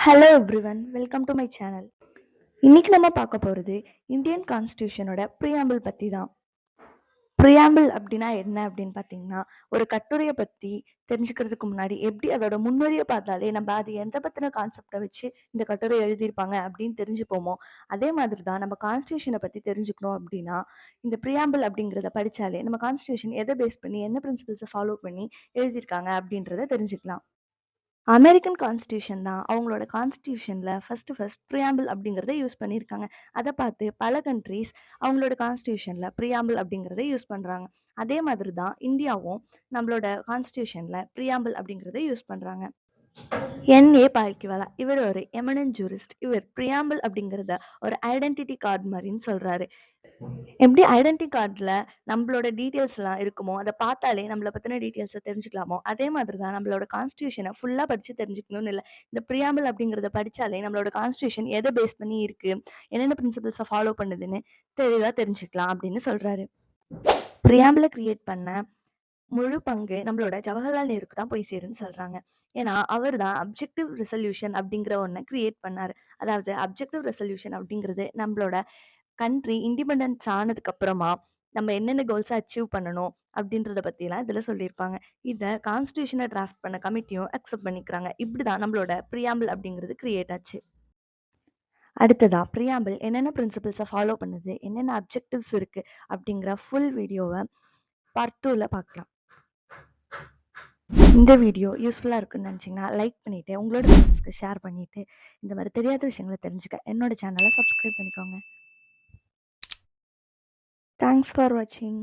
Hello everyone, welcome to my channel. இன்னைக்கு நம்ம பார்க்க போகிறது இந்தியன் கான்ஸ்டியூஷனோட ப்ரியாம்பிள் பற்றி தான். ப்ரியாம்பிள் அப்படின்னா என்ன அப்படின்னு பார்த்தீங்கன்னா, ஒரு கட்டுரையை பற்றி தெரிஞ்சுக்கிறதுக்கு முன்னாடி எப்படி அதோட முன்னுரையை பார்த்தாலே நம்ம அது எந்த பற்றின கான்செப்டை வச்சு இந்த கட்டுரை எழுதியிருப்பாங்க அப்படின்னு தெரிஞ்சுப்போமோ, அதே மாதிரி தான் நம்ம கான்ஸ்டியூஷனை பற்றி தெரிஞ்சுக்கணும் அப்படின்னா இந்த ப்ரியாம்பிள் அப்படிங்கிறத படித்தாலே நம்ம கான்ஸ்டியூஷன் எதை பேஸ் பண்ணி எந்த பிரின்சிபல்ஸை ஃபாலோ பண்ணி எழுதியிருக்காங்க அப்படின்றத தெரிஞ்சுக்கலாம். அமெரிக்கன் கான்ஸ்டியூஷன் தான் அவங்களோட கான்ஸ்டியூஷன்ல ஃபர்ஸ்ட் ப்ரியாம்பிள் அப்படிங்கிறத யூஸ் பண்ணியிருக்காங்க. அதை பார்த்து பல கண்ட்ரீஸ் அவங்களோட கான்ஸ்டியூஷன்ல ப்ரியாம்பிள் அப்படிங்கிறத யூஸ் பண்றாங்க. அதே மாதிரி தான் இந்தியாவும் நம்மளோட கான்ஸ்டியூஷன்ல ப்ரியாம்பிள் அப்படிங்கிறத யூஸ் பண்றாங்க. என்.ஏ. பால்கிவாலா இவர் ஒரு எமினன்ட் ஜூரிஸ்ட். இவர் ப்ரியாம்பிள் அப்படிங்கிறத ஒரு ஐடென்டிட்டி கார்டு மாதிரின்னு சொல்றாரு. எப்படி ஐடென்டி கார்டில் நம்மளோட டீட்டெயில்ஸ்லாம் இருக்குமோ, அதை பார்த்தாலே நம்மள பத்தின டீட்டெயில்ஸை தெரிஞ்சுக்கலாமோ, அதே மாதிரி தான் நம்மளோட கான்ஸ்டியூஷனை ஃபுல்லா படிச்சு தெரிஞ்சுக்கணும்னு இல்ல. இந்த ப்ரியாம்பிள் அப்படிங்கிறத படிச்சாலே நம்மளோட கான்ஸ்டியூஷன் எத பேஸ் பண்ணி இருக்கு, என்னென்ன பிரின்சிபல்ஸை ஃபாலோ பண்ணுதுன்னு தெளிவா தெரிஞ்சுக்கலாம் அப்படின்னு சொல்றாரு. ப்ரியாம்பிள கிரியேட் பண்ண முழு பங்கு நம்மளோட ஜவஹர்லால் நேருக்கு தான் போய் சேரும்ன்னு சொல்றாங்க. ஏன்னா, அவர் தான் அப்ஜெக்டிவ் ரெசல்யூஷன் அப்படிங்கிற ஒண்ண கிரியேட் பண்ணாரு. அதாவது அப்ஜெக்டிவ் ரெசல்யூஷன் அப்படிங்கிறது நம்மளோட கண்ட்ரி இண்டிபெண்டன்ஸ் ஆனதுக்கு அப்புறமா நம்ம என்னென்ன கோல்ஸை அச்சீவ் பண்ணணும் அப்படின்றத பத்திலாம் இதுல சொல்லியிருப்பாங்க. இத கான்ஸ்டியூஷனை டிராஃப்ட் பண்ண கமிட்டியும் அக்செப்ட் பண்ணிக்கிறாங்க. இப்படிதான் நம்மளோட ப்ரியாம்பிள் அப்படிங்கிறது கிரியேட் ஆச்சு. அடுத்ததா ப்ரியாம்பிள் என்னென்ன பிரின்சிபல்ஸை ஃபாலோ பண்ணுது, என்னென்ன அப்ஜெக்டிவ்ஸ் இருக்கு அப்படிங்கிற ஃபுல் வீடியோவை பார்ட் 2ல பார்க்கலாம். இந்த வீடியோ யூஸ்ஃபுல்லா இருக்குன்னு நினைச்சீங்கன்னா லைக் பண்ணிட்டு உங்களோட ஃப்ரெண்ட்ஸ்க்கு ஷேர் பண்ணிட்டு இந்த மாதிரி தெரியாத விஷயங்களை தெரிஞ்சுக்க என்னோட சேனலை சப்ஸ்கிரைப் பண்ணிக்கோங்க. தேங்க்ஸ் ஃபார் வாட்சிங்.